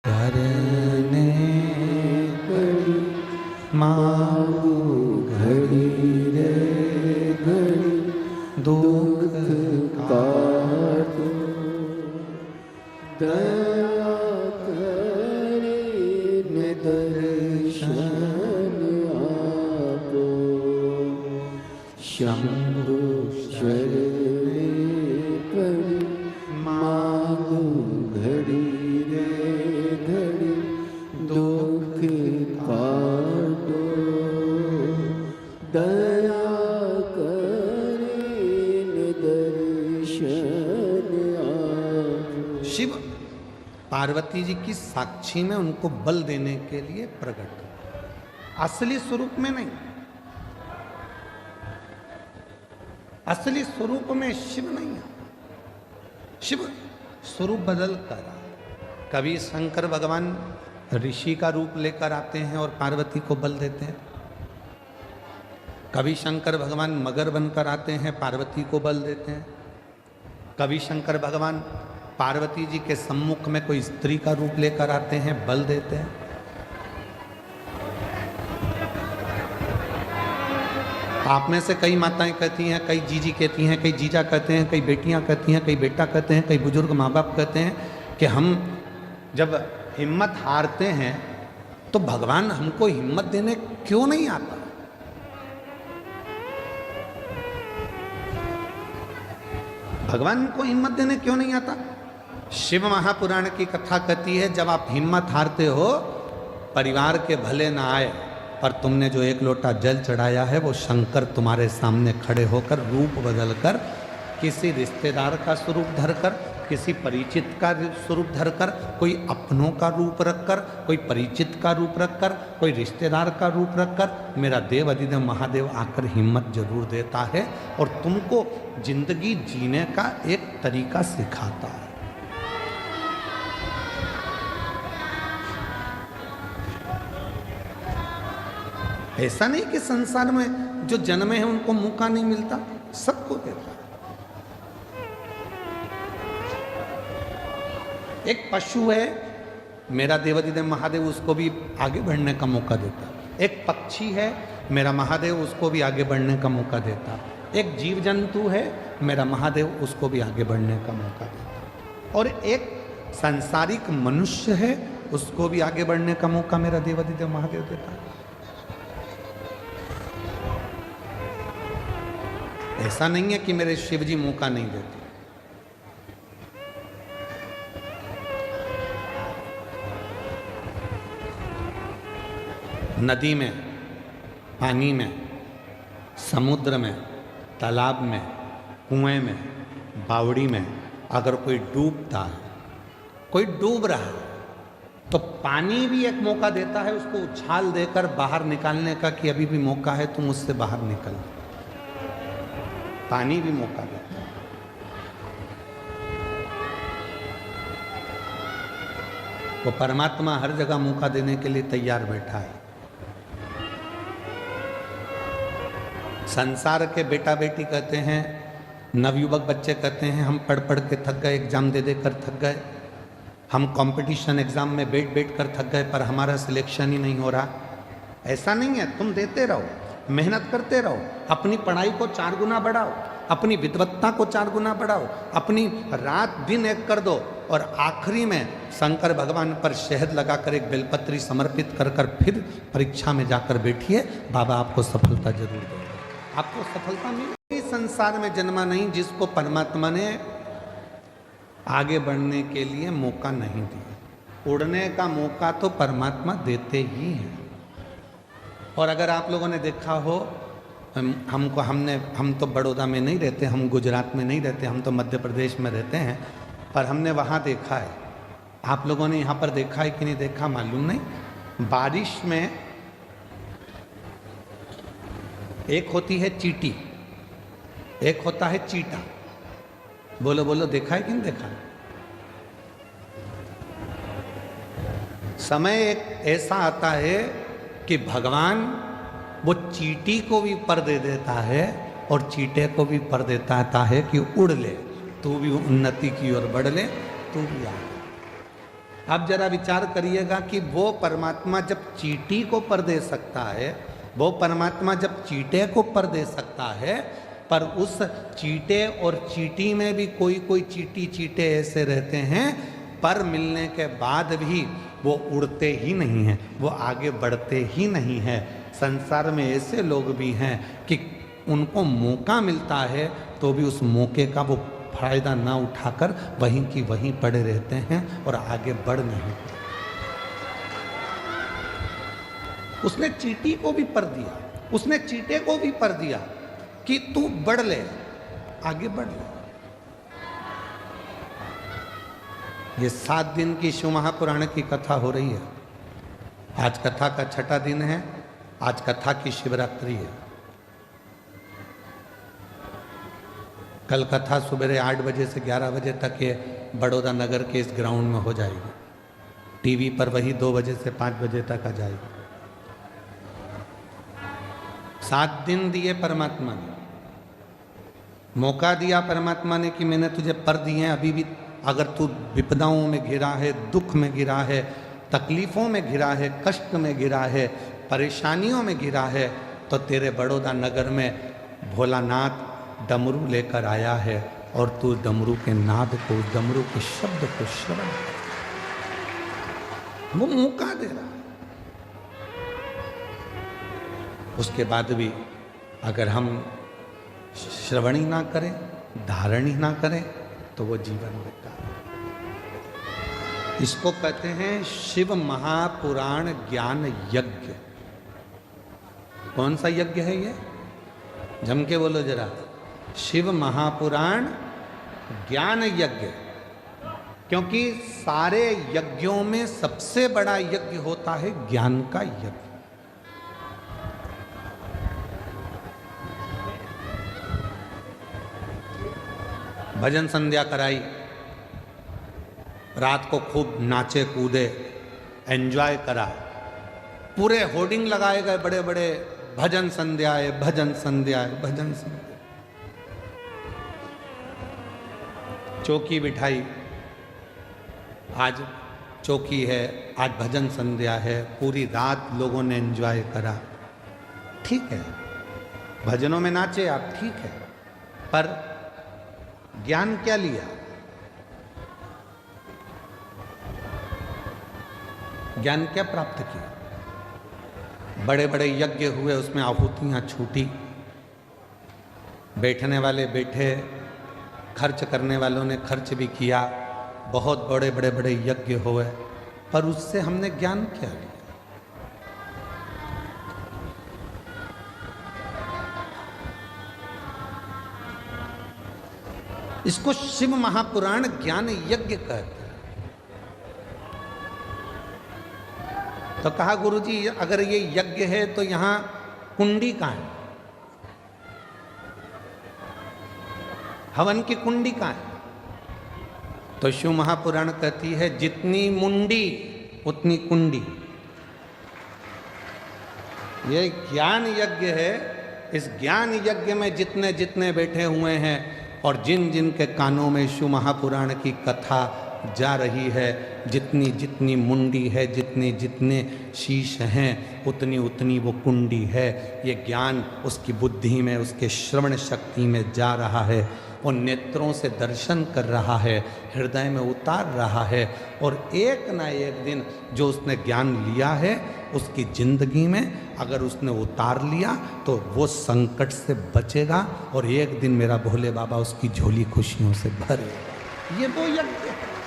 करने घड़ी मांगू घड़ी रे घड़ी दुख काटो दया करे दर्शन आपो शंभु शरणे पड़ी मांगू घड़ी रे घड़ी दुख काटो दया करे दर्शन आपो। शिव पार्वती जी की साक्षी में उनको बल देने के लिए प्रकट, असली स्वरूप में नहीं। असली स्वरूप में शिव नहीं है, शिव स्वरूप बदल कर कभी शंकर भगवान ऋषि का रूप लेकर आते हैं और पार्वती को बल देते हैं, कभी शंकर भगवान मगर बनकर आते हैं पार्वती को बल देते हैं, कभी शंकर भगवान पार्वती जी के सम्मुख में कोई स्त्री का रूप लेकर आते हैं, बल देते हैं। आप में से कई माताएं कहती हैं, कई जीजी कहती हैं, कई जीजा कहते हैं, कई बेटियां कहती हैं, कई बेटा कहते हैं, कई बुजुर्ग माँ बाप कहते हैं कि हम जब हिम्मत हारते हैं तो भगवान हमको हिम्मत देने क्यों नहीं आता। भगवान को हिम्मत देने क्यों नहीं आता। शिव महापुराण की कथा कहती है, जब आप हिम्मत हारते हो, परिवार के भले ना आए, पर तुमने जो एक लोटा जल चढ़ाया है वो शंकर तुम्हारे सामने खड़े होकर रूप बदलकर किसी रिश्तेदार का स्वरूप धरकर, किसी परिचित का स्वरूप धरकर, कोई अपनों का रूप रखकर, कोई परिचित का रूप रखकर, कोई रिश्तेदार का रूप रखकर मेरा देव अधिदेव महादेव आकर हिम्मत जरूर देता है और तुमको जिंदगी जीने का एक तरीका सिखाता है। ऐसा नहीं कि संसार में जो जन्मे हैं उनको मौका नहीं मिलता, सबको देता है। एक पशु है, मेरा देवाधिदेव महादेव उसको भी आगे बढ़ने का मौका देता। एक पक्षी है, मेरा महादेव उसको भी आगे बढ़ने का मौका देता। एक जीव जंतु है, मेरा महादेव उसको भी आगे बढ़ने का मौका देता। और एक सांसारिक मनुष्य है, उसको भी आगे बढ़ने का मौका मेरा देवाधिदेव महादेव देता। ऐसा नहीं है कि मेरे शिव जी मौका नहीं देते। नदी में, पानी में, समुद्र में, तालाब में, कुएं में, बावड़ी में अगर कोई डूबता है, कोई डूब रहा है, तो पानी भी एक मौका देता है उसको उछाल देकर बाहर निकालने का कि अभी भी मौका है, तुम उससे बाहर निकल। पानी भी मौका देता है। वो परमात्मा हर जगह मौका देने के लिए तैयार बैठा है। संसार के बेटा बेटी कहते हैं, नवयुवक बच्चे कहते हैं, हम पढ़ पढ़ के थक गए, एग्जाम दे दे कर थक गए, हम कंपटीशन एग्जाम में बैठ बैठ कर थक गए, पर हमारा सिलेक्शन ही नहीं हो रहा। ऐसा नहीं है, तुम देते रहो, मेहनत करते रहो, अपनी पढ़ाई को 4 गुना बढ़ाओ, अपनी विद्वत्ता को 4 गुना बढ़ाओ, अपनी रात दिन एक कर दो, और आखिरी में शंकर भगवान पर शहद लगाकर एक बेलपत्री समर्पित कर कर फिर परीक्षा में जाकर बैठिए, बाबा आपको सफलता जरूर देंगे। आपको सफलता मिलेगी। संसार में जन्मा नहीं जिसको परमात्मा ने आगे बढ़ने के लिए मौका नहीं दिया। उड़ने का मौका तो परमात्मा देते ही हैं। और अगर आप लोगों ने देखा हो, हम तो बड़ौदा में नहीं रहते, हम गुजरात में नहीं रहते, हम तो मध्य प्रदेश में रहते हैं, पर हमने वहाँ देखा है। आप लोगों ने यहाँ पर देखा है कि नहीं देखा मालूम नहीं। बारिश में एक होती है चींटी, एक होता है चीटा। बोलो बोलो, देखा है कि नहीं देखा? समय एक ऐसा आता है कि भगवान वो चींटी को भी पर दे देता है और चीटे को भी पर देता है कि उड़ ले, तू भी उन्नति की ओर बढ़ ले, तू भी आ। आप जरा विचार करिएगा कि वो परमात्मा जब चींटी को पर दे सकता है, वो परमात्मा जब चींटे को पर दे सकता है, पर उस चींटे और चींटी में भी कोई कोई चींटे ऐसे रहते हैं, पर मिलने के बाद भी वो उड़ते ही नहीं हैं, वो आगे बढ़ते ही नहीं हैं। संसार में ऐसे लोग भी हैं कि उनको मौका मिलता है तो भी उस मौके का वो फायदा ना उठाकर वहीं की वहीं पड़े रहते हैं और आगे बढ़ नहीं। उसने चींटी को भी पर दिया, उसने चींटे को भी पर दिया कि तू बढ़ ले, आगे बढ़ ले। ये 7 दिन की शिव महापुराण की कथा हो रही है। आज कथा का 6ठा दिन है, आज कथा की शिवरात्रि है। कल कथा सुबह 8 बजे से 11 बजे तक ये बड़ौदा नगर के इस ग्राउंड में हो जाएगी। टीवी पर वही 2 बजे से 5 बजे तक आ जाएगी। 7 दिन दिए परमात्मा ने, मौका दिया परमात्मा ने कि मैंने तुझे पर दिए हैं, अभी भी अगर तू विपदाओं में घिरा है, दुख में घिरा है, तकलीफ़ों में घिरा है, कष्ट में घिरा है, परेशानियों में घिरा है, तो तेरे बड़ौदा नगर में भोलानाथ डमरू लेकर आया है और तू डमरू के नाद को, डमरू के शब्द को श्रवण, वो मौका दे रहा है। उसके बाद भी अगर हम श्रवण ही ना करें, धारण ही ना करें, तो वो जीवन बेकार। इसको कहते हैं शिव महापुराण ज्ञान यज्ञ। कौन सा यज्ञ है ये? जम के बोलो जरा। शिव महापुराण ज्ञान यज्ञ। क्योंकि सारे यज्ञों में सबसे बड़ा यज्ञ होता है ज्ञान का यज्ञ। भजन संध्या कराई, रात को खूब नाचे कूदे, एंजॉय करा, पूरे होर्डिंग लगाए गए बड़े बड़े, भजन संध्या है, भजन संध्या है, भजन संध्या। चौकी बिठाई, आज चौकी है, आज भजन संध्या है, पूरी रात लोगों ने एंजॉय करा। ठीक है, भजनों में नाचे आप, ठीक है, पर ज्ञान क्या लिया? ज्ञान क्या प्राप्त किया? बड़े बड़े यज्ञ हुए, उसमें आहुतियां छूटी, बैठने वाले बैठे, खर्च करने वालों ने खर्च भी किया, बहुत बड़े बड़े बड़े यज्ञ हुए, पर उससे हमने ज्ञान क्या लिया? इसको शिव महापुराण ज्ञान यज्ञ कहते हैं। तो कहा गुरुजी अगर ये यज्ञ है तो यहां कुंडी कहां है? हवन की कुंडी कहां है? तो शिव महापुराण कहती है जितनी मुंडी उतनी कुंडी। ये ज्ञान यज्ञ है। इस ज्ञान यज्ञ में जितने जितने बैठे हुए हैं और जिन जिन के कानों में शिव महापुराण की कथा जा रही है, जितनी जितनी मुंडी है, जितने जितने शीश हैं, उतनी उतनी वो कुंडी है। ये ज्ञान उसकी बुद्धि में, उसके श्रवण शक्ति में जा रहा है, वो नेत्रों से दर्शन कर रहा है, हृदय में उतार रहा है, और एक ना एक दिन जो उसने ज्ञान लिया है उसकी जिंदगी में अगर उसने उतार लिया तो वो संकट से बचेगा और एक दिन मेरा भोले बाबा उसकी झोली खुशियों से भरेगा। ये वो यज्ञ है।